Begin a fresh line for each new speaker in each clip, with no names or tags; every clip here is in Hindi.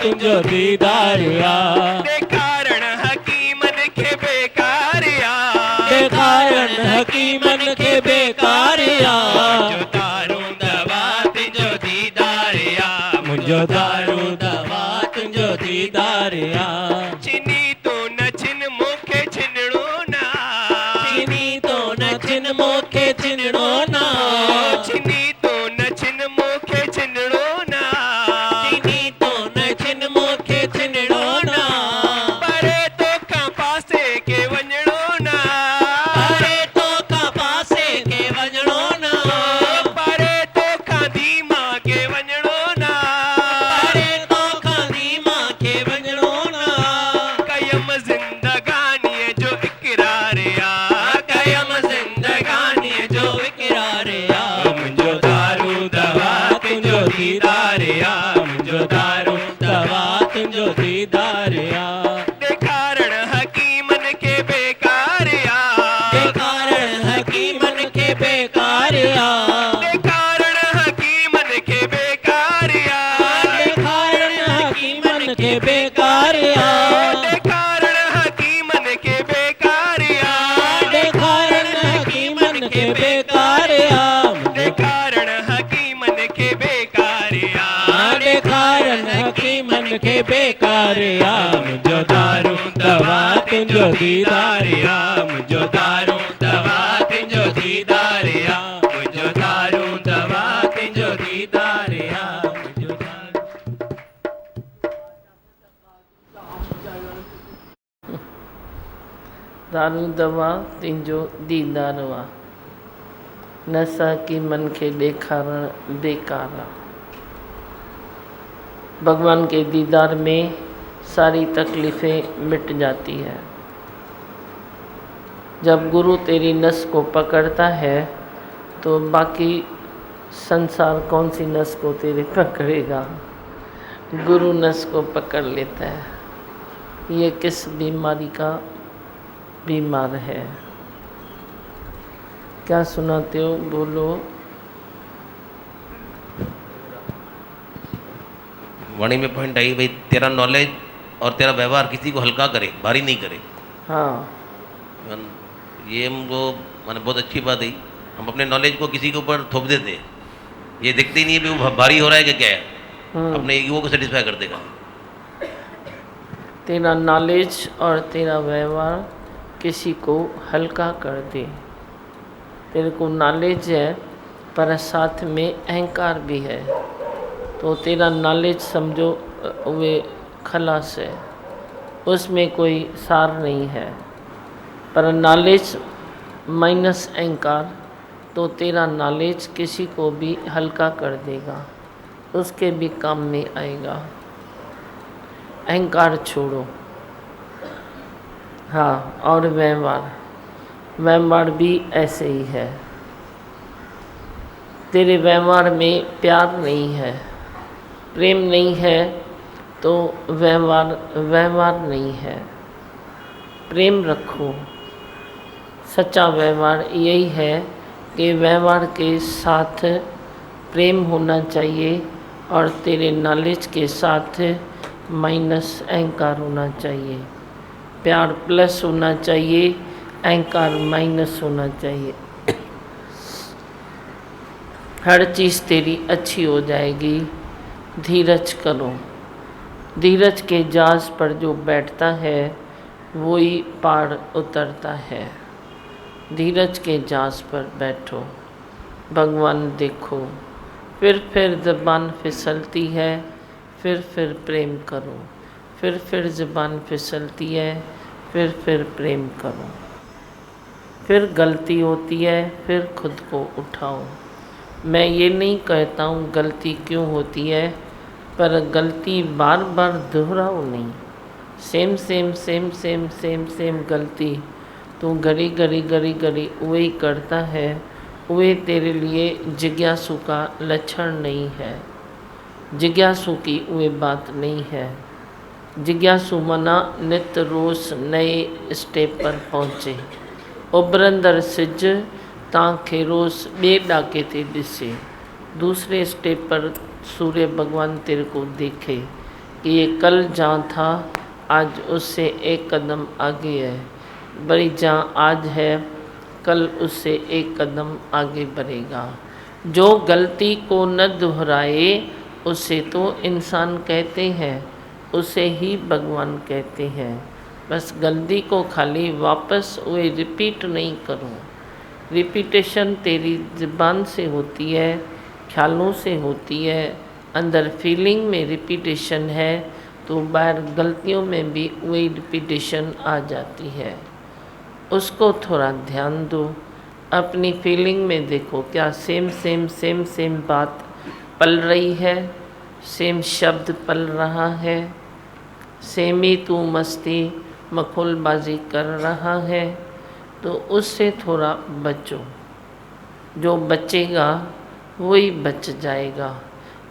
तुंहिंजो दीदारिया
ॾेखारण हकीमन खे बेकारिया
ॾेखारण हकीमन खे बेकारिया
मुंहिंजो दारू दवा तुंहिंजो दीदारिया
मुंहिंजो दारू दवा तुंहिंजो दीदारिया
चिनी तो न छिन मूंखे छिनणो ना
चिनी तो न छिन मूंखे छिनणो ना
चिनी तो न छिन मूंखे छिनणो ना
चिनी तो न छिन मूंखे छिनणो ना
परे तोखां पासे के वञणो ना
परे तोखां पासे के वञणो ना
परे तोखां धीमा के वञणो ना
परे तोखां धीमा के वञणो ना
कयम ज़िंदगानीअ जो इक़रारिया
कयम ज़िंदगानीअ जो इक़रारिया
मुंहिंजो दारू दवा तुंहिंजो दीदारिया
मुंहिंजो दारू दवा तुंहिंजो दीदारिया
ॾेखारण हकीमन खे बेकारिया
ॾेखारण हकीमन खे बेकारिया
ॾेखारण हकीमन खे बेकारिया
ॾेखारण हकीमन खे बेकारिया
ॾेखारण हकीमन खे बेकारिया
ॾेखारण हकीमन खे बेकारिया
ॾेखारण हकीमन खे बेकारिया
ॾेखारण हकीमन खे बेकारिया मुंहिंजो दारू दवा तुंहिंजो दीदारिया मुंहिंजो दारू दवा तुंहिंजो दीदारिया मुंहिंजो दारू दवा तुंहिंजो दीदारिया मुंहिंजो दारू
दारू दवा तुंहिंजो दीदार वा नसा की मन खे ॾेखारण बेकार आहे। भगवान के दीदार में सारी तकलीफ़ें मिट जाती है। जब गुरु तेरी नस को पकड़ता है तो बाकी संसार कौन सी नस को तेरे पकड़ेगा। गुरु नस को पकड़ लेता है। ये किस बीमारी का बीमार है? क्या सुनाते हो, बोलो।
वाणी में पॉइंट आई भाई तेरा नॉलेज और तेरा व्यवहार किसी को हल्का करे, भारी नहीं करे।
हाँ,
ये हमको माने बहुत अच्छी बात है। हम अपने नॉलेज को किसी के ऊपर थोप देते हैं, ये देखते ही नहीं है भी वो भारी हो रहा है कि क्या है। अपने ईगो को सेटिस्फाई कर देगा।
तेरा नॉलेज और तेरा व्यवहार किसी को हल्का कर दे। तेरे को नॉलेज है पर साथ में अहंकार भी है, तो तेरा नॉलेज समझो वे खलास है, उसमें कोई सार नहीं है। पर नॉलेज माइनस अहंकार, तो तेरा नॉलेज किसी को भी हल्का कर देगा, उसके भी काम में आएगा। अहंकार छोड़ो। हाँ, और व्यवहार भी ऐसे ही है। तेरे व्यवहार में प्यार नहीं है, प्रेम नहीं है, तो व्यवहार नहीं है। प्रेम रखो। सच्चा व्यवहार यही है कि व्यवहार के साथ प्रेम होना चाहिए और तेरे नॉलेज के साथ माइनस अहंकार होना चाहिए। प्यार प्लस होना चाहिए, अहंकार माइनस होना चाहिए। हर चीज़ तेरी अच्छी हो जाएगी। धीरज करो। धीरज के जहाज पर जो बैठता है वही पार उतरता है। धीरज के जहाज पर बैठो, भगवान देखो। फिर ज़बान फिसलती है, फिर प्रेम करो। फिर ज़बान फिसलती है, फिर प्रेम करो। फिर गलती होती है, फिर खुद को उठाओ। मैं ये नहीं कहता हूँ गलती क्यों होती है, पर गलती बार बार दोहराओ नहीं। सेम गलती तू घड़ी वही करता है, वे तेरे लिए जिज्ञासु का लक्षण नहीं है। जिज्ञासु की वे बात नहीं है। जिज्ञासु मना नित रोज़ नए स्टेप पर पहुँचे। उभरंदड़ सिज तव्हांखे रोज़ ॿिए ॾाके ते ॾिसे। दूसरे स्टेप पर सूर्य भगवान तेरे को देखे। कि ये कल जहाँ था आज उससे एक कदम आगे है, बड़ी जहाँ आज है कल उससे एक कदम आगे बढ़ेगा। जो गलती को न दोहराए उसे तो इंसान कहते हैं, उसे ही भगवान कहते हैं। बस गलती को खाली वापस वही रिपीट नहीं करो। रिपीटेशन तेरी ज़बान से होती है, ख्यालों से होती है, अंदर फीलिंग में रिपीटेशन है तो बाहर गलतियों में भी वही रिपीटेशन आ जाती है। उसको थोड़ा ध्यान दो, अपनी फीलिंग में देखो क्या सेम सेम बात पल रही है, सेम शब्द पल रहा है, सेम ही तू मस्ती मखौलबाजी कर रहा है, तो उससे थोड़ा बचो। जो बचेगा वही बच जाएगा।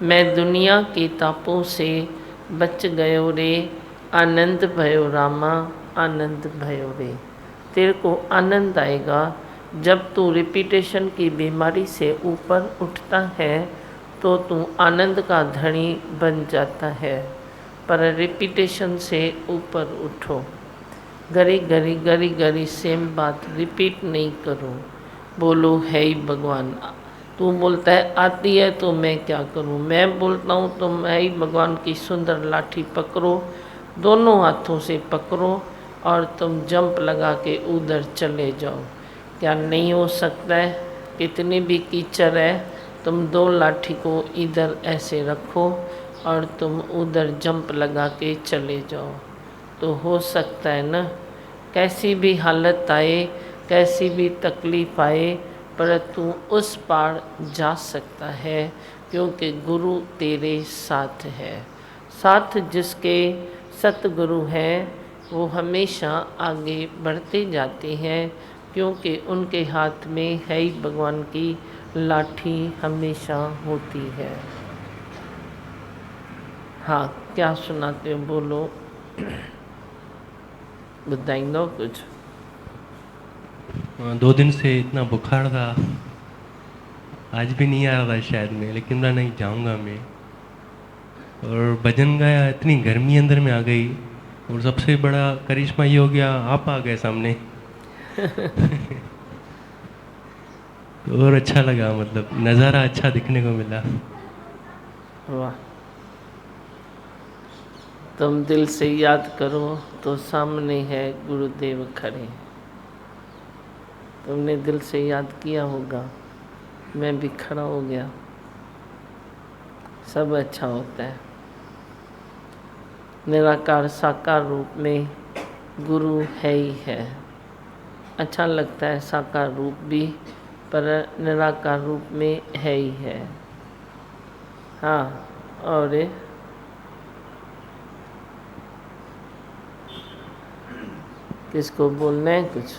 मैं दुनिया की तापों से बच गयो रे, आनंद भयो रामा आनंद भयो रे। तेरे को आनंद आएगा जब तू रिपीटेशन की बीमारी से ऊपर उठता है तो तू आनंद का धनी बन जाता है। पर रिपीटेशन से ऊपर उठो, गरी सेम बात रिपीट नहीं करो। बोलो है ही भगवान। तू बोलता है आती है तो मैं क्या करूं, मैं बोलता हूं तो मैं ही भगवान की सुंदर लाठी पकड़ो, दोनों हाथों से पकड़ो और तुम जंप लगा के उधर चले जाओ। क्या नहीं हो सकता है? कितनी भी कीचड़ है, तुम दो लाठी को इधर ऐसे रखो और तुम उधर जंप लगा के चले जाओ, तो हो सकता है ना। कैसी भी हालत आए, कैसी भी तकलीफ आए, पर तू उस पार जा सकता है क्योंकि गुरु तेरे साथ है। साथ जिसके सतगुरु हैं वो हमेशा आगे बढ़ते जाते हैं क्योंकि उनके हाथ में है ही भगवान की लाठी हमेशा होती है। हाँ, क्या सुनाते हो बोलो, बताएंगे कुछ?
2 दिन से इतना बुखार था, आज भी नहीं आ रहा था शायद में, लेकिन मैं नहीं जाऊंगा मैं। और भजन गाया, इतनी गर्मी अंदर में आ गई और सबसे बड़ा करिश्मा ये हो गया आप आ गए सामने। तो और अच्छा लगा, मतलब नज़ारा अच्छा दिखने को मिला।
वाह, तुम दिल से याद करो तो सामने है गुरुदेव खड़े। तुमने दिल से याद किया होगा, मैं भी खड़ा हो गया, सब अच्छा होता है। निराकार साकार रूप में गुरु है ही है। अच्छा लगता है साकार रूप भी, पर निराकार रूप में है ही है। हाँ, और किसको बोलना है कुछ?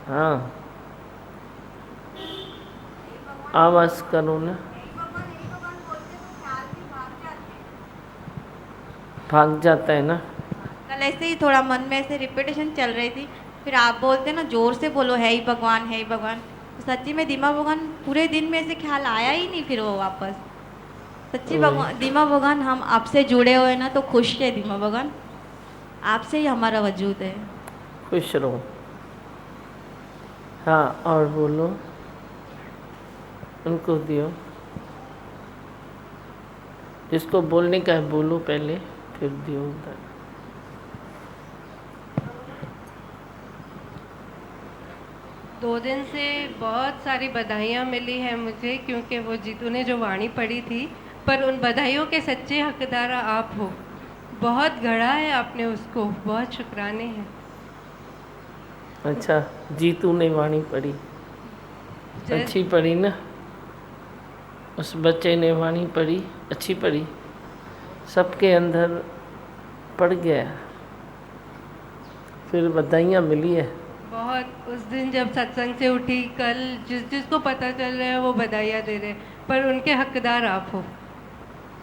हाँ, आवाज़ करो ना। भाग जाता है ना।
कल ऐसे ही थोड़ा मन में ऐसे रिपीटेशन चल रही थी, फिर आप बोलते ना जोर से बोलो है ही भगवान है ही भगवान, तो सच्ची में दीमा भगवान पूरे दिन में ऐसे ख्याल आया ही नहीं। फिर वो वापस सच्ची भगवान दीमा भगवान हम आपसे जुड़े हुए ना तो खुश है। दीमा भगवान आपसे ही हमारा वजूद है।
खुश रहो। हाँ, और बोलो, उनको दियो। जिसको बोलने का है बोलो पहले, फिर दियो उधर।
दो दिन से बहुत सारी बधाइयाँ मिली हैं मुझे, क्योंकि वो जीतू ने जो वाणी पढ़ी थी, पर उन बधाइयों के सच्चे हकदार आप हो। बहुत गढ़ा है आपने उसको, बहुत शुक्राने हैं।
अच्छा, जीतू ने वाणी पढ़ी, अच्छी पढ़ी ना? उस बच्चे ने वाणी पढ़ी, अच्छी पढ़ी, सबके अंदर पड़ गया, फिर बधाइयाँ मिली है।
बहुत। उस दिन जब सत्संग से उठी, कल जिसको पता चल रहा है वो बधाइयाँ दे रहे, पर उनके हकदार आप हो।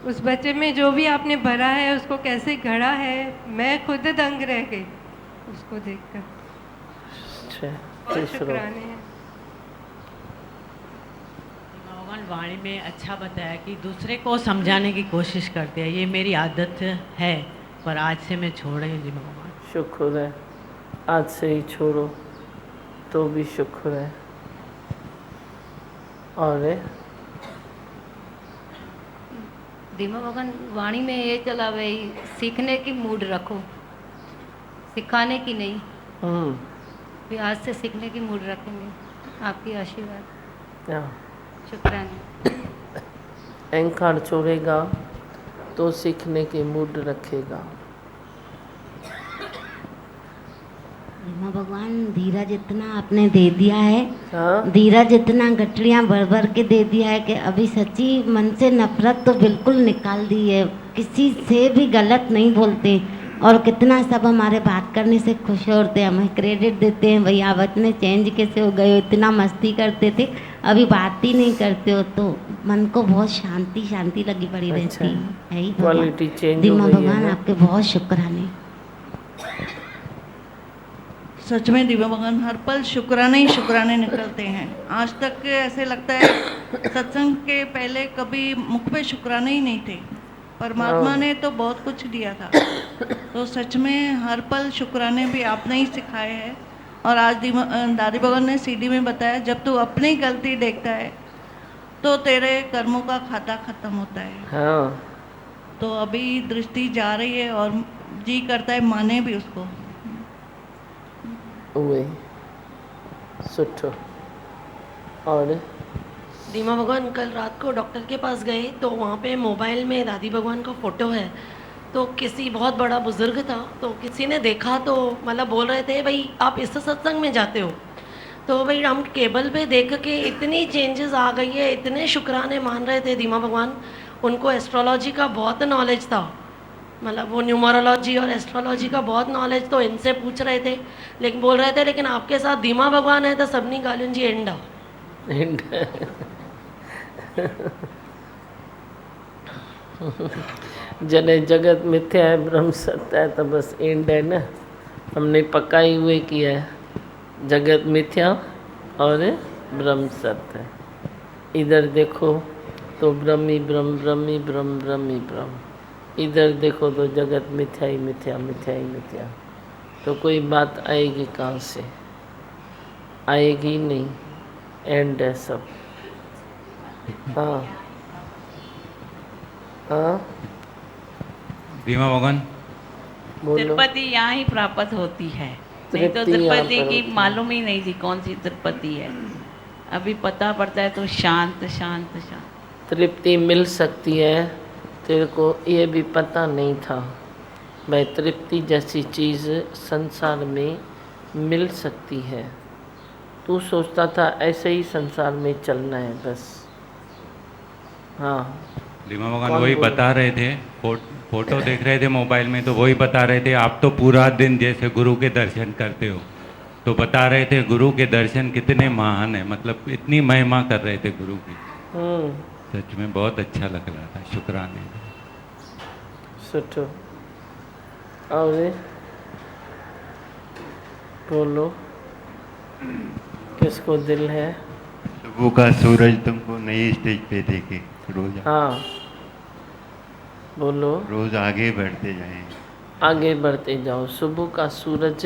उस बच्चे में जो भी आपने भरा है उसको कैसे घड़ा है, मैं खुद दंग रह गई उसको देखकर।
अच्छा,
बहुत शुक्राने हैं।
भगवान
वाणी में अच्छा बताया कि दूसरे को समझाने की कोशिश करते हैं, ये मेरी आदत है, पर आज से मैं छोड़ रही हूँ जी भगवान।
शुक्र है, आज से ही छोड़ो तो भी शुक्र है। और
धीमा भगवान वाणी में ये चला भाई, सीखने की मूड रखो, सिखाने की नहीं। भी आज से सीखने की मूड रखेंगे। आपकी आशीर्वाद,
हाँ,
शुक्राना।
अहंकार छोड़ेगा तो सीखने की मूड रखेगा।
धीमा भगवान धीरज इतना आपने दे दिया है,
हाँ,
धीरज इतना गठरियाँ भर भर के दे दिया है कि अभी सच्ची मन से नफरत तो बिल्कुल निकाल दी है। किसी से भी गलत नहीं बोलते और कितना सब हमारे बात करने से खुश होते हैं, हमें क्रेडिट देते हैं। भैया आप इतने चेंज कैसे हो गए हो, इतना मस्ती करते थे अभी बात ही नहीं करते हो, तो मन को बहुत शांति शांति लगी पड़ी
अच्छा,
रहती है ही
क्वालिटी चेंज हो
धीमा
गई है
भगवान
ना?
आपके बहुत शुक्राने।
सच में दिव्या भगवान हर पल शुक्राने ही शुक्राने निकलते हैं। आज तक ऐसे लगता है सत्संग के पहले कभी मुख पे शुक्राने ही नहीं थे। परमात्मा ने तो बहुत कुछ दिया था, तो सच में हर पल शुक्राने भी आपने ही सिखाए हैं। और आज दादी भगवान ने सीडी में बताया, जब तू अपनी गलती देखता है तो तेरे कर्मों का खाता खत्म होता है।
हाँ,
तो अभी दृष्टि जा रही है और जी करता है माने भी उसको।
उहे सुठो। और
धीमा भगवान कल रात को डॉक्टर के पास गए तो वहाँ पे मोबाइल में दादी भगवान का फ़ोटो है, तो किसी बहुत बड़ा बुज़ुर्ग था, तो किसी ने देखा तो मतलब बोल रहे थे भाई आप इस सत्संग में जाते हो, तो भाई हम केबल पे देख के इतनी चेंजेस आ गई है, इतने शुक्राने मान रहे थे धीमा भगवान। उनको एस्ट्रोलॉजी का बहुत नॉलेज था, मतलब वो न्यूमरोलॉजी और एस्ट्रोलॉजी का बहुत नॉलेज, तो इनसे पूछ रहे थे, लेकिन बोल रहे थे लेकिन आपके साथ धीमा भगवान है तो सबनी गालियों जी एंडा
जने जगत मिथ्या है ब्रह्म सत्य है, तो बस एंड है ना। हमने पक्का ही हुए किया है, जगत मिथ्या और ब्रह्म सत्य है। इधर देखो तो ब्रह्म ही ब्रह्म, ब्रह्म ही ब्रह्म, ब्रह्म ही ब्रह्म। इधर देखो तो जगत मिथ्या ही मिथ्या, मिथ्या ही मिथ्या। तो कोई बात आएगी कहाँ से? आएगी नहीं, एंड है सब। हाँ हाँ,
धीमा भगवान
बोलो।
तिरुपति यहाँ ही प्राप्त होती है, नहीं तो
तृप्ति यहाँ
तिरुपति
पर
की
होती है।
मालूम ही नहीं थी कौन सी तिरुपति है। अभी पता पड़ता है तो शांत शांत शांत।
तृप्ति मिल सकती है, तेरे को ये भी पता नहीं था भाई तृप्ति जैसी चीज़ संसार में मिल सकती है। तू सोचता था ऐसे ही संसार में चलना है बस। हाँ,
धीमा भगवान
कौन
वही
बोल-
बता रहे थे, फोटो देख रहे थे मोबाइल में, तो वही बता रहे थे आप तो पूरा दिन जैसे गुरु के दर्शन करते हो, तो बता रहे थे गुरु के दर्शन कितने महान है, मतलब इतनी महिमा कर रहे थे गुरु की। सच में बहुत अच्छा लग रहा था, शुक्राने।
सुठो। और बोलो, किसको दिल है?
सुबह का सूरज तुमको नई स्टेज पे देखे रोज।
हाँ बोलो।
रोज आगे बढ़ते जाएं।
आगे बढ़ते जाओ। सुबह का सूरज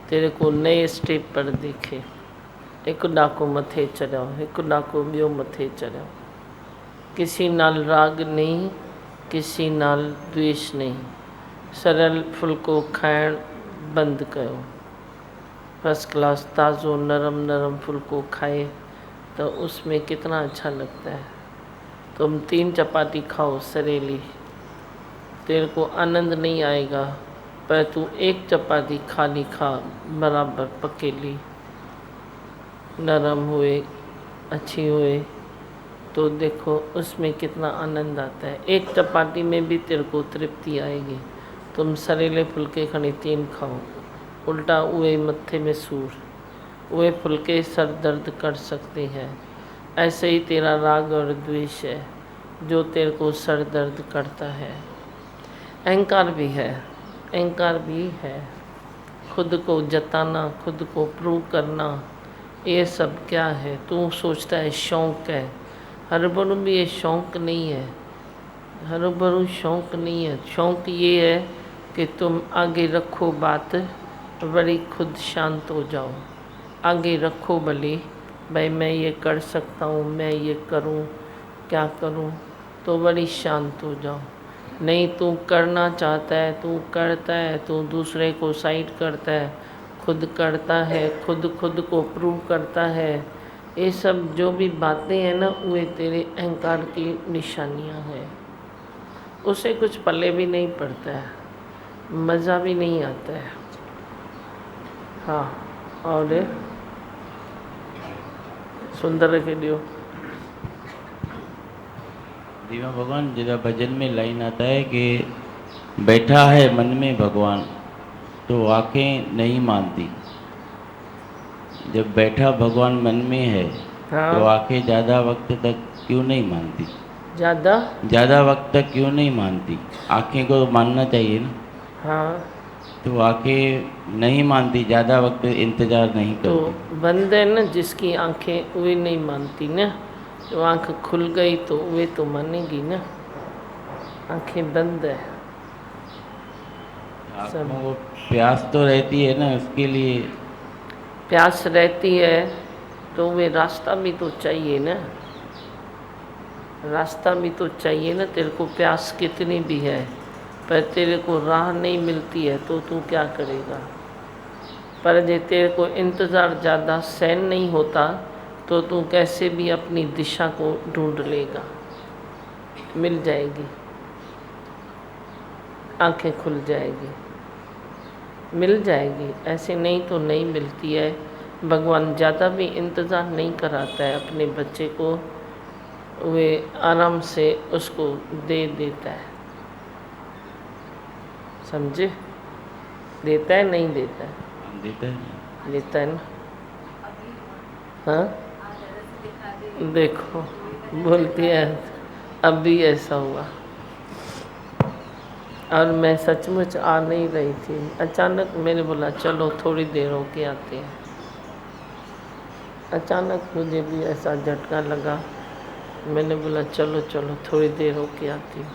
तेरे को नए स्टेप पर दिखे। एक डाको मथे चढ़ाओ, एक डाको बियो मथे चढ़ाओ। किसी नाल राग नहीं, किसी नाल द्वेष नहीं। सरल फुल्को खाइण बंद कयो। फर्स्ट क्लास ताज़ो नरम नरम फुल्को खाए तो उसमें कितना अच्छा लगता है। तुम 3 चपाती खाओ सरेली, तेरे को आनंद नहीं आएगा, पर तू 1 चपाती खाली खा, बराबर पकेली, नरम हुए, अच्छी हुए, तो देखो उसमें कितना आनंद आता है। 1 चपाती में भी तेरे को तृप्ति आएगी। तुम सरेले फुल्के खणी 3 खाओ, उल्टा हुए मत्थे में सूर, हुए फुल्के सर दर्द कर सकते हैं। ऐसे ही तेरा राग और द्वेष है जो तेरे को सर दर्द करता है। अहंकार भी है, अहंकार भी है। खुद को जताना, खुद को प्रूव करना, ये सब क्या है? तू सोचता है शौक़ है, हरू भी ये शौक़ नहीं है, हरू शौक़ नहीं है। शौक़ ये है कि तुम आगे रखो बात, बड़ी खुद शांत हो जाओ। आगे रखो भले, भाई मैं ये कर सकता हूँ, मैं ये करूँ, क्या करूँ, तो बड़ी शांत हो जाओ। नहीं तू करना चाहता है, तू करता है, तू दूसरे को साइड करता है, खुद करता है, खुद को प्रूव करता है। ये सब जो भी बातें हैं ना, वे तेरे अहंकार की निशानियाँ हैं। उसे कुछ पल्ले भी नहीं पड़ता है, मज़ा भी नहीं आता है। हाँ, और सुंदर रखे दियो।
दीवा भगवान जरा भजन में लाइन आता है कि बैठा है मन में भगवान तो आंखें नहीं मानती। जब बैठा भगवान मन में है
हाँ।
तो आंखें ज़्यादा वक्त तक क्यों नहीं मानती? ज़्यादा वक्त तक क्यों नहीं मानती? आंखें को मानना चाहिए ना।
हाँ,
तो आंखें नहीं मानती, ज़्यादा वक्त इंतज़ार नहीं करती।
तो बंद है ना जिसकी आंखें, वे नहीं मानती ना। तो आंख खुल गई तो वे तो मानेगी ना। आंखें बंद है,
आँखों को प्यास तो रहती है ना, उसके लिए
प्यास रहती है तो वे रास्ता भी तो चाहिए ना, रास्ता भी तो चाहिए ना। तेरे को प्यास कितनी भी है पर तेरे को राह नहीं मिलती है तो तू क्या करेगा। पर जे तेरे को इंतज़ार ज़्यादा सहन नहीं होता तो तू कैसे भी अपनी दिशा को ढूंढ लेगा, मिल जाएगी, आंखें खुल जाएगी, मिल जाएगी। ऐसे नहीं तो नहीं मिलती है। भगवान ज़्यादा भी इंतज़ार नहीं कराता है अपने बच्चे को, वे आराम से उसको दे देता है। समझे? देता है नहीं देता है? देता है ना। हाँ, देखो बोलती है अभी ऐसा हुआ। और मैं सचमुच आ नहीं रही थी, अचानक मैंने बोला चलो थोड़ी देर होके आते हैं। अचानक मुझे भी ऐसा झटका लगा, मैंने बोला चलो चलो थोड़ी देर होके आती हूँ।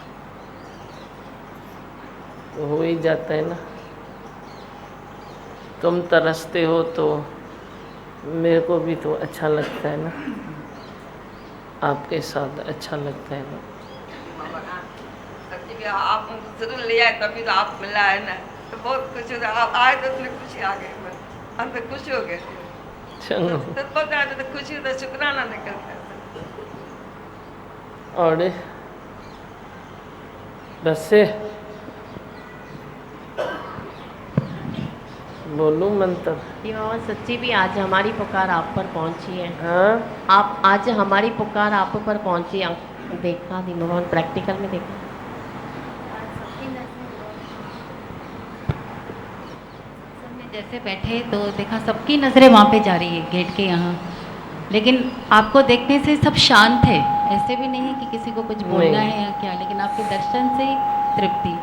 तो हो ही जाता है ना। तुम तरसते हो तो मेरे को भी तो अच्छा लगता है ना, आपके साथ अच्छा लगता है ना।
आप जरूर ले आए तभी तो आप मिला है ना, तो बहुत खुश हो। आप आए तो इतनी खुशी आ गई, हम तो खुश हो गए।
चलो
तो खुशी तो शुक्राना निकलता है।
और बस से बोलूं मंत्र।
दीवा सच्ची भी आज हमारी पुकार आप पर पहुंची है।
हाँ?
आप आज हमारी पुकार आप पर पहुंची। देखा दीवा भगवान प्रैक्टिकल में देखा।
जैसे बैठे तो देखा सबकी नज़रें वहाँ पे जा रही है गेट के यहाँ, लेकिन आपको देखने से सब शांत है। ऐसे भी नहीं है कि किसी को कुछ बोलना है या क्या, लेकिन आपके दर्शन से ही तृप्ति।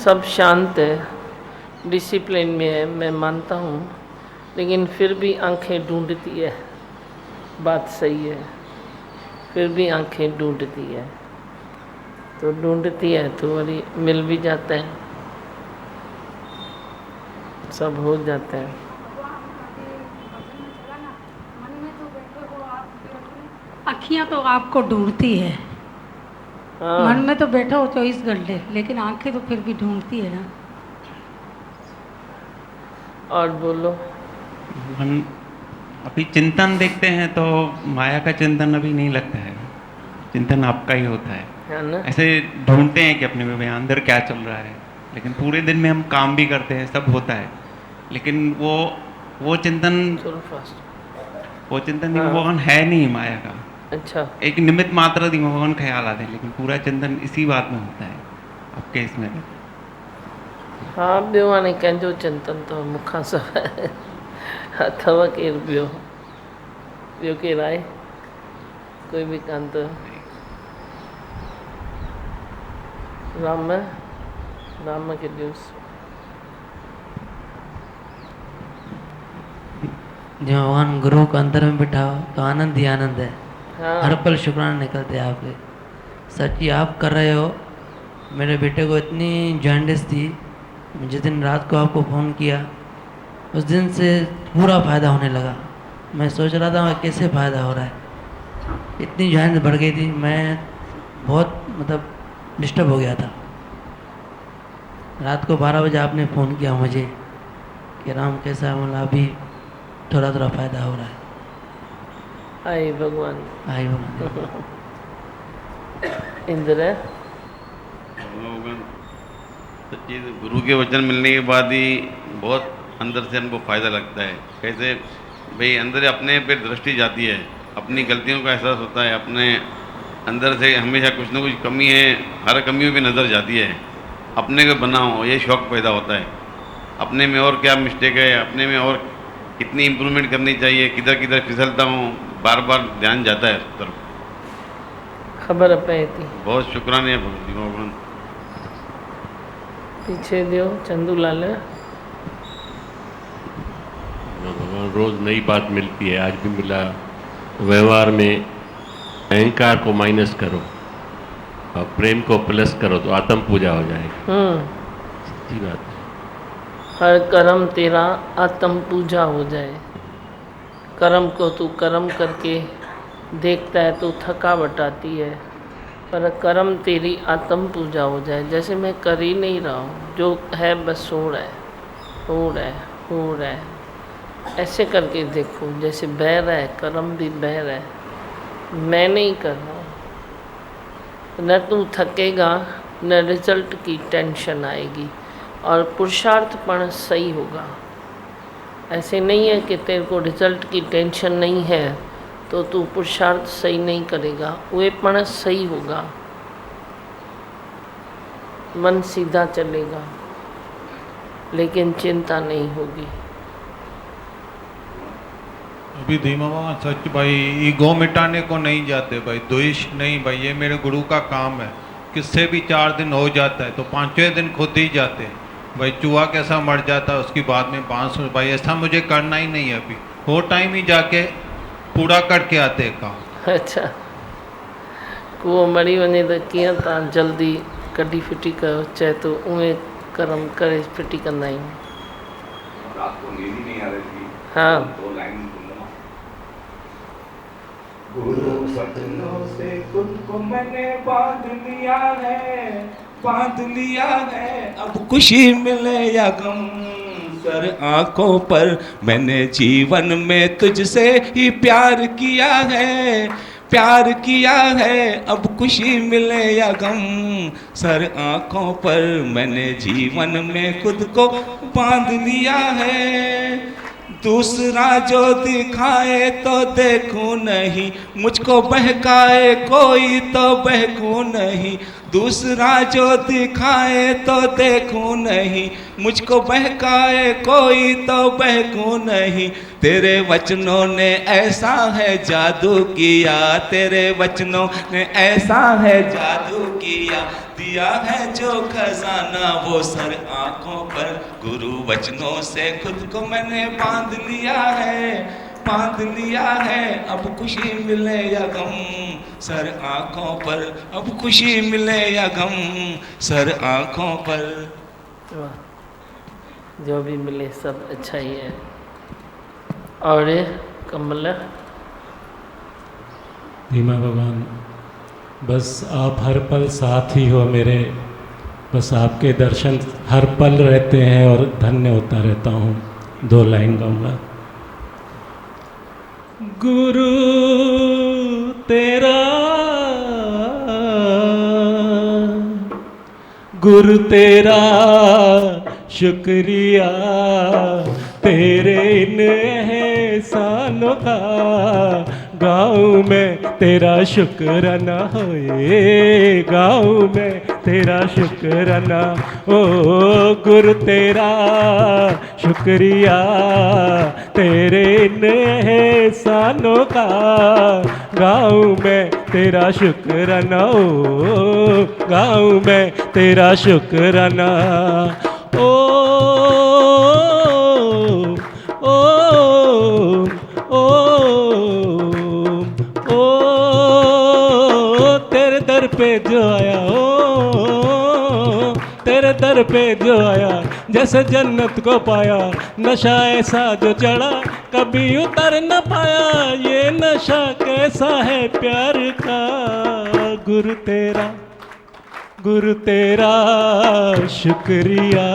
सब शांत है, डिसिप्लिन में है, मैं मानता हूँ, लेकिन फिर भी आंखें ढूंढती है। बात सही है, फिर भी आंखें ढूंढती है। तो ढूंढती है तो वही मिल भी जाता है, सब हो जाता है।
अखियाँ तो आपको ढूंढती है।
हाँ।
मन में तो बैठा हो 24 घंटे, लेकिन आंखें तो फिर भी ढूंढती है ना।
और बोलो।
मन अभी चिंतन देखते हैं तो माया का चिंतन अभी नहीं लगता है, चिंतन आपका ही होता है
ना?
ऐसे ढूंढते हैं कि अपने में अंदर क्या चल रहा है, लेकिन पूरे दिन में हम काम भी करते हैं, सब होता है, लेकिन वो चिंतन
हाँ।
भगवान है नहीं माया का।
अच्छा,
एक निमित्त मात्र भगवान ख्याल आते हैं, लेकिन पूरा चिंतन इसी बात में होता है आपके इसमें।
हाँ, ॿियो हाणे कंहिंजो चिंतन तो मूंखां सवाइ अथव केरु ॿियो केरु आहे? कोई भी कान अथव? राम के ॾियोसि।
जब भगवान गुरु को अंदर में बिठाओ तो आनंद ही आनंद है।
हाँ।
हर पल शुक्राना निकलते हैं आपके। सर जी आप कर रहे हो। मेरे बेटे को इतनी जॉन्डिस थी, जिस दिन रात को आपको फ़ोन किया उस दिन से पूरा फ़ायदा होने लगा। मैं सोच रहा था कैसे फ़ायदा हो रहा है, इतनी जॉन्डिस बढ़ गई थी, मैं बहुत मतलब डिस्टर्ब हो गया था। रात को 12 बजे आपने फ़ोन किया मुझे कि राम कैसा है, मतलब अभी थोड़ा थोड़ा फ़ायदा हो रहा है।
आई भगवान,
आई भगवान।
इंद्र
सच्ची गुरु के वचन मिलने के बाद ही बहुत अंदर से हमको फ़ायदा लगता है। कैसे भाई अंदर अपने पे दृष्टि जाती है, अपनी गलतियों का एहसास होता है, अपने अंदर से हमेशा कुछ ना कुछ कमी है, हर कमियों पे नज़र जाती है। अपने को बनाओ ये शौक़ पैदा होता है, अपने में और क्या मिस्टेक है, अपने में और कितनी इम्प्रूवमेंट करनी चाहिए, किधर किधर फिसलता हूँ, बार बार ध्यान जाता है उस तरफ।
खबर पे थी।
बहुत शुक्राने है भगवान।
पीछे दियो चंदू लाल।
भगवान रोज़ नई बात मिलती है, आज भी मिला। व्यवहार में अहंकार को माइनस करो और प्रेम को प्लस करो तो आत्म पूजा हो जाएगी। सच्ची बात है।
हर कर्म तेरा आत्म पूजा हो जाए। कर्म को तू कर्म करके देखता है तो थकावट आती है, पर कर्म तेरी आत्म पूजा हो जाए। जैसे मैं कर ही नहीं रहा हूँ, जो है बस हो रहा है, हो रहा है, हो रहा है। ऐसे करके देखो, जैसे बह रहा है, कर्म भी बह रहा है, मैं नहीं कर रहा हूँ। न तू थकेगा, न रिजल्ट की टेंशन आएगी और पुरुषार्थपण सही होगा। ऐसे नहीं है कि तेरे को रिजल्ट की टेंशन नहीं है तो तू पुरुषार्थ सही नहीं करेगा, वे पण सही होगा, मन सीधा चलेगा, लेकिन चिंता नहीं होगी।
अभी धीमा बाबा सच भाई, ईगो मिटाने को नहीं जाते भाई, द्वेष नहीं भाई, ये मेरे गुरु का काम है। किससे भी 4 दिन हो जाता है तो 5वें दिन खुद ही जाते हैं भाई। चूहा कैसा मर जाता है उसकी बाद में बांस भाई, ऐसा मुझे करना ही नहीं है। अभी वो टाइम ही जाके पूरा करके आते हैं काम।
अच्छा, कुओं मरी वञे तो कीअं तव्हां जल्दी कढी फिटी कयो, चए तो उहे कर्म करे फिटी कंदा आहियूं।
रात को नींद ही नहीं आ रही थी।
हाँ,
2 लाइन बोलूंगा। गुरु सपनों से खुद को मैंने बांध लिया है, बांध लिया है, अब खुशी मिले या गम, सर आंखों पर मैंने जीवन में तुझसे ही प्यार किया है, प्यार किया है, अब खुशी मिले या गम, सर आंखों पर मैंने जीवन में खुद को बांध लिया है। दूसरा जो दिखाए तो देखूं नहीं, मुझको बहकाए कोई तो बहकूं नहीं, दूसरा जो दिखाए तो देखूं नहीं, मुझको बहकाए कोई तो बहकूं नहीं। तेरे वचनों ने ऐसा है जादू किया, तेरे वचनों ने ऐसा है जादू किया, दिया है जो खजाना वो सर आंखों पर, गुरु वचनों से खुद को मैंने बांध लिया है, बांध लिया है, अब खुशी मिले या गम, सर आंखों पर, अब खुशी मिले या गम, सर आंखों पर।
जो भी मिले सब अच्छा ही है। और कमला
धीमा भगवान, बस आप हर पल साथ ही हो मेरे, बस आपके दर्शन हर पल रहते हैं और धन्य होता रहता हूँ। 2 लाइन गाऊंगा। गुरु तेरा, गुरु तेरा शुक्रिया, तेरे इन एहसानों का गाँव में तेरा शुक्राना होए, गाँव में तेरा शुक्राना। ओ गुरु तेरा शुक्रिया, तेरे इन एहसानों का गाँव में तेरा शुक्राना, ओ गाँव में तेरा शुक्राना। ओ ओ ओ ओ पे जो आया, जैसे जन्नत को पाया, नशा ऐसा जो चढ़ा कभी उतर न पाया। ये नशा कैसा है प्यार का, गुरु तेरा शुक्रिया,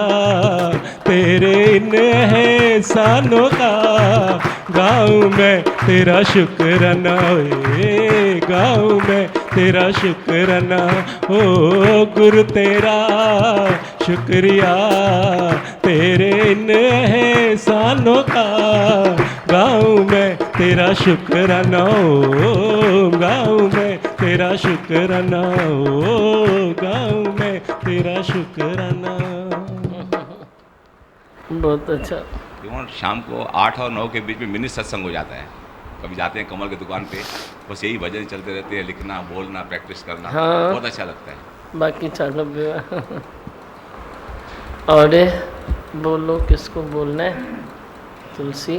तेरे इन एहसानों का गाऊं मैं तेरा शुक्राना, गाऊं मैं तेरा शुक्राना। ओ गुरु तेरा शुक्रिया, तेरे इन एहसानों का गाऊं मैं तेरा शुक्राना, ओ गाऊं मैं तेरा शुक्राना, ओ गाऊं मैं तेरा शुक्राना।
बहुत अच्छा।
शाम को 8 और 9 के बीच में मिनी सत्संग हो जाता है। कभी जाते हैं कमल की दुकान पे, बस यही भजन चलते रहते हैं, लिखना बोलना प्रैक्टिस करना।
हाँ,
बहुत अच्छा लगता है।
बाकी चालू भी और बोलो, किसको बोलना है? तुलसी।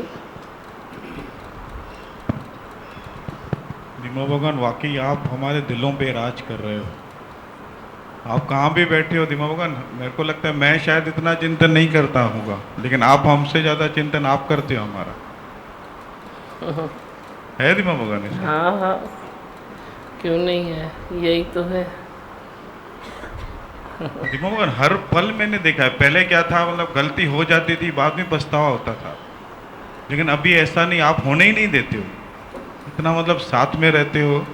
दीमा भगवान, वाकई आप हमारे दिलों पे राज कर रहे हो। आप कहाँ भी बैठे हो दीमा भगवान, मेरे को लगता है मैं शायद इतना चिंतन नहीं करता हूँगा, लेकिन आप हमसे ज़्यादा चिंतन आप करते हो हमारा। है दीमा भगवान?
हाँ हाँ, क्यों नहीं है, यही तो है।
दीमा भगवान, हर पल मैंने देखा है। पहले क्या था, मतलब गलती हो जाती थी, बाद में पछतावा होता था, लेकिन अभी ऐसा नहीं, आप होने ही नहीं देते हो। इतना मतलब साथ में रहते हो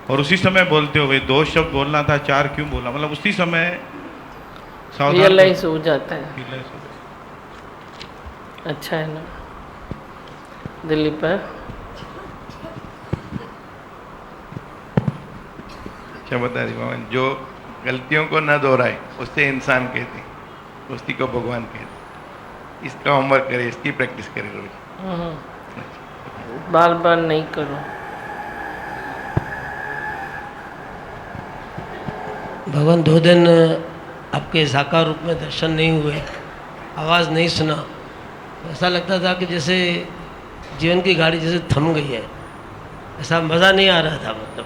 और उसी समय बोलते हो, भाई 2 शब्द बोलना था 4 क्यों बोला, मतलब उसी समय
रियलाइज हो जाता है। अच्छा है ना दिलीप?
क्या बता रही भगवान, जो गलतियों को न दोहराए उससे इंसान कहते, उसी को भगवान कहते। इसका होमवर्क करे, इसकी प्रैक्टिस करे रोज।
बार बार नहीं करो।
भगवान 2 दिन आपके साकार रूप में दर्शन नहीं हुए, आवाज़ नहीं सुना, ऐसा लगता था कि जैसे जीवन की गाड़ी जैसे थम गई है, ऐसा मज़ा नहीं आ रहा था। मतलब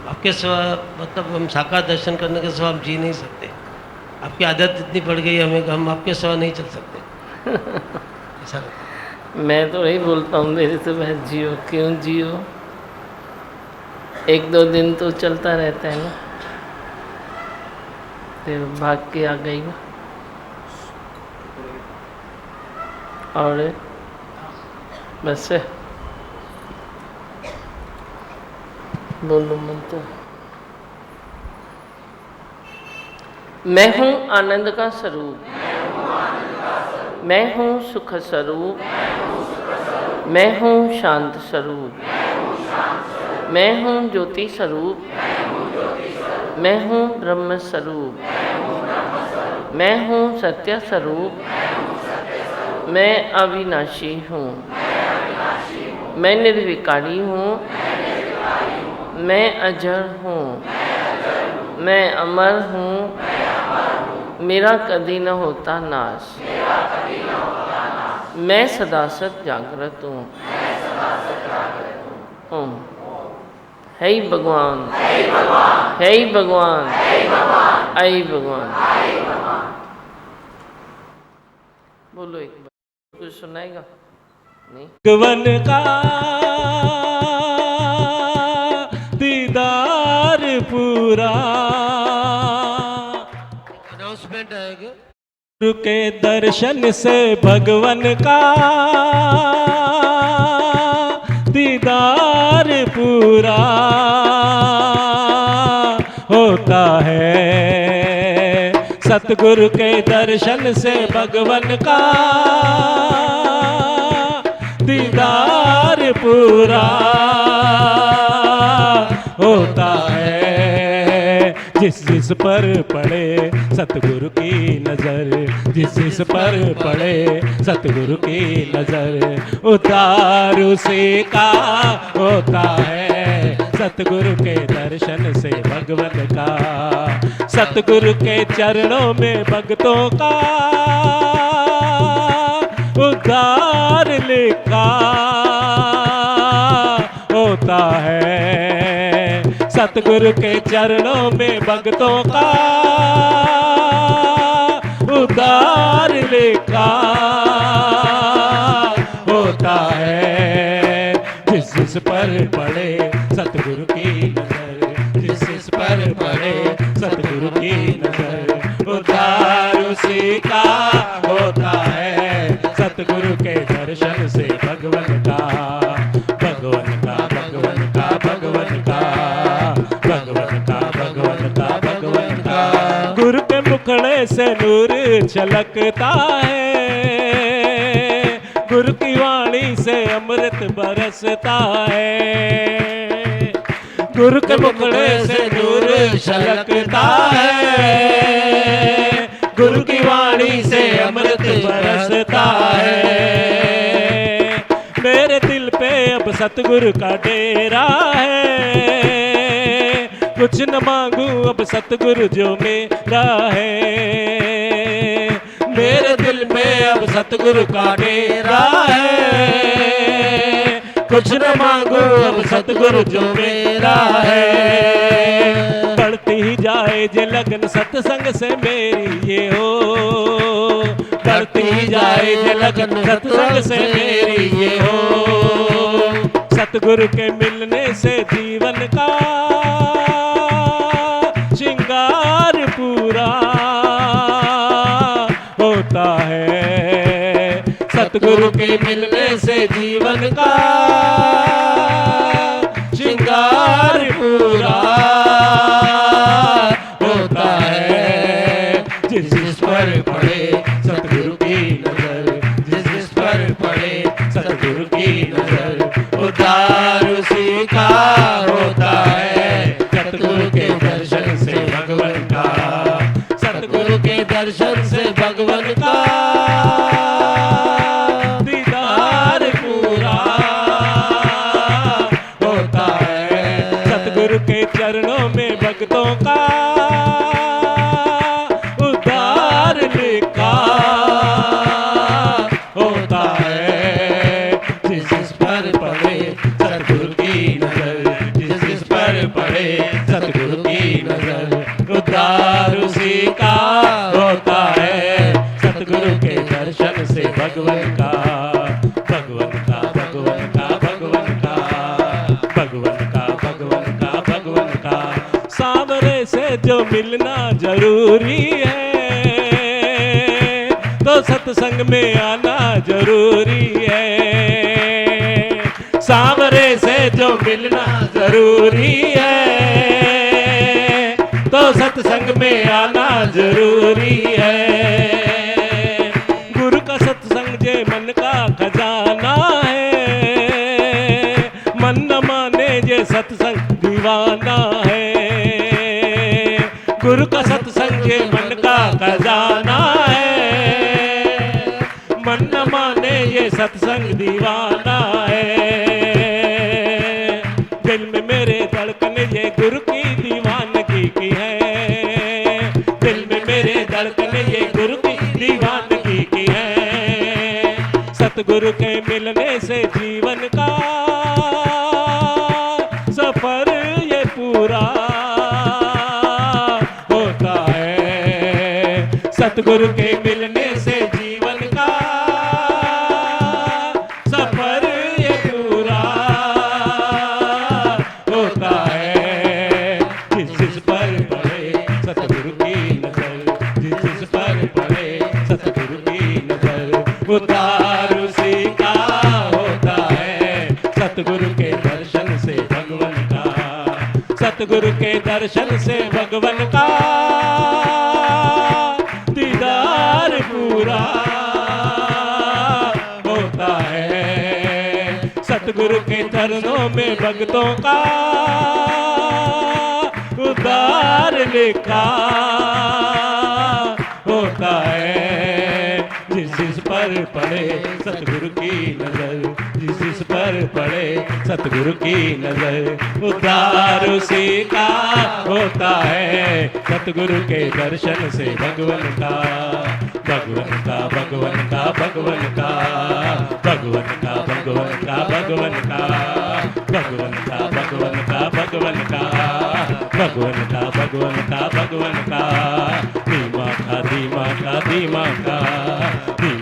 आपके सिवा, मतलब हम साकार दर्शन करने के सिवा हम जी नहीं सकते। आपकी आदत इतनी पड़ गई हमें कि हम आपके सिवा नहीं चल सकते। ऐसा लगता।
मैं तो यही बोलता हूँ, मेरे से मैं जियो, क्यों जियो? 1-2 दिन तो चलता रहता है ना, फिर भाग के आ गई ना। और बस बोलो मन तो। मैं हूँ आनंद का स्वरूप, मैं हूँ सुख स्वरूप, मैं हूँ शांत स्वरूप, मैं हूँ ज्योति स्वरूप, मैं हूँ ब्रह्म स्वरूप, मैं हूँ सत्य स्वरूप, मैं अविनाशी हूँ, मैं निर्विकारी हूँ, मैं अजर हूँ, मैं अमर हूँ, मेरा कभी न होता नाश, मैं सदा सत जागृत हूँ। ओम। हे भगवान, हे भगवान, हे भगवान। बोलो एक बार, कुछ सुनाएगा? नहीं।
भगवान का दीदार पूरा,
अनाउंसमेंट है क्या?
गुरु के दर्शन से भगवान का दीदार पूरा होता है। सतगुरु के दर्शन से भगवान का दीदार पूरा होता है। जिस पर पड़े सतगुरु की नजर, जिस पर पड़े सतगुरु की नजर, उतार उसी का होता है। सतगुरु के दर्शन से भगवान का, सतगुरु के चरणों में भक्तों का उद्धार लिखा होता है। सतगुरु के चरणों में भक्तों का उद्धार उद्धार लेखा होता है जिस पर पड़े सतगुरु की नजर, जिस पर पड़े सतगुरु की नजर, उद्धार उसी का होता है सतगुरु के दर्शन से भगवन का, भगवन का, भगवन का, भगवन का, भगवन का, भगवन का, भगवन का। गुरु के मुखड़े से नूर छलकता है, गुरु की वाणी से अमृत बरसता है, गुरु के मुखड़े से नूर छलकता है, गुरु की वाणी से अमृत बरसता है। मेरे दिल पे अब सतगुरु का डेरा है, कुछ न मांगू अब सतगुरु जो मेरा है। मेरे दिल में अब सतगुरु का डेरा है, कुछ न मांगू अब सतगुरु जो मेरा है। बढ़ती ही जाए जे लगन सत्संग से मेरी ये हो, बढ़ती ही जाए जे लगन सत्संग से मेरी ये हो। सतगुरु के मिलने से जीवन का श्रृंगार पूरा होता है, सतगुरु के मिलने से जीवन का श्रृंगार पूरा होता है। जिस पर पड़े सतगुरु की नजर, जिस पर पड़े सतगुरु की नजर, उद्धार उसी का होता है सतगुरु के दर्शन से भगवन का, सतगुरु के दर्शन से भगवन का दीदार पूरा होता है। सतगुरु के चरणों में भक्तों का उद्धार लिखा होता है। जिस पर पड़े सतगुरु की नजर, जिस पर पड़े सतगुरु की नजर, उद्धार उसी का होता है सतगुरु के दर्शन से भगवन का, भगवन का, भगवन का, भगवन का, भगवन का, भगवन का, भगवन का। सांवरे से जो मिलना जरूरी है तो सत्संग में आना जरूरी है। सांवरे से जो मिलना जरूरी है तो सत्संग में आना जरूरी है। गुरु का सत्संग जे मन का खजाना है, मन न माने जे सत्संग दीवाना है। गुरु का सत्संग जे मन का खजाना है, मन न माने ये सत्संग दीवाना है। दिल में मेरे धड़कन ये गुरु की दीवानगी की है, दिल में मेरे धड़कन ये गुरु की दीवानगी की है। सतगुरु के मिलने से जीवन का सफर ये पूरा होता है। सतगुरु के मिलने से जीवन का सफर ये पूरा होता है। जिस पर पड़े सतगुरु की नजर, जिस पर पड़े सतगुरु की नजर, उद्धार उसी का होता है सतगुरु के दर्शन से भगवन का, सतगुरु के दर्शन से भगवन का दीदार पूरा होता है। सतगुरु के चरणों में भक्तों का उद्धार लिखा होता है। जिस पर पड़े सतगुरु की नजर, जिस पर पड़े सतगुरु की नजर, उद्धार उसी का होता है सतगुरु के दर्शन से भगवन का, भगवन का, भगवन का, भगवन का, भगवन का, भगवन का, भगवन का, भगवन का, भगवन का, भगवन का, भगवन का, भगवन का, भगवन का, धीमा का धीमा का धीमा का धीमा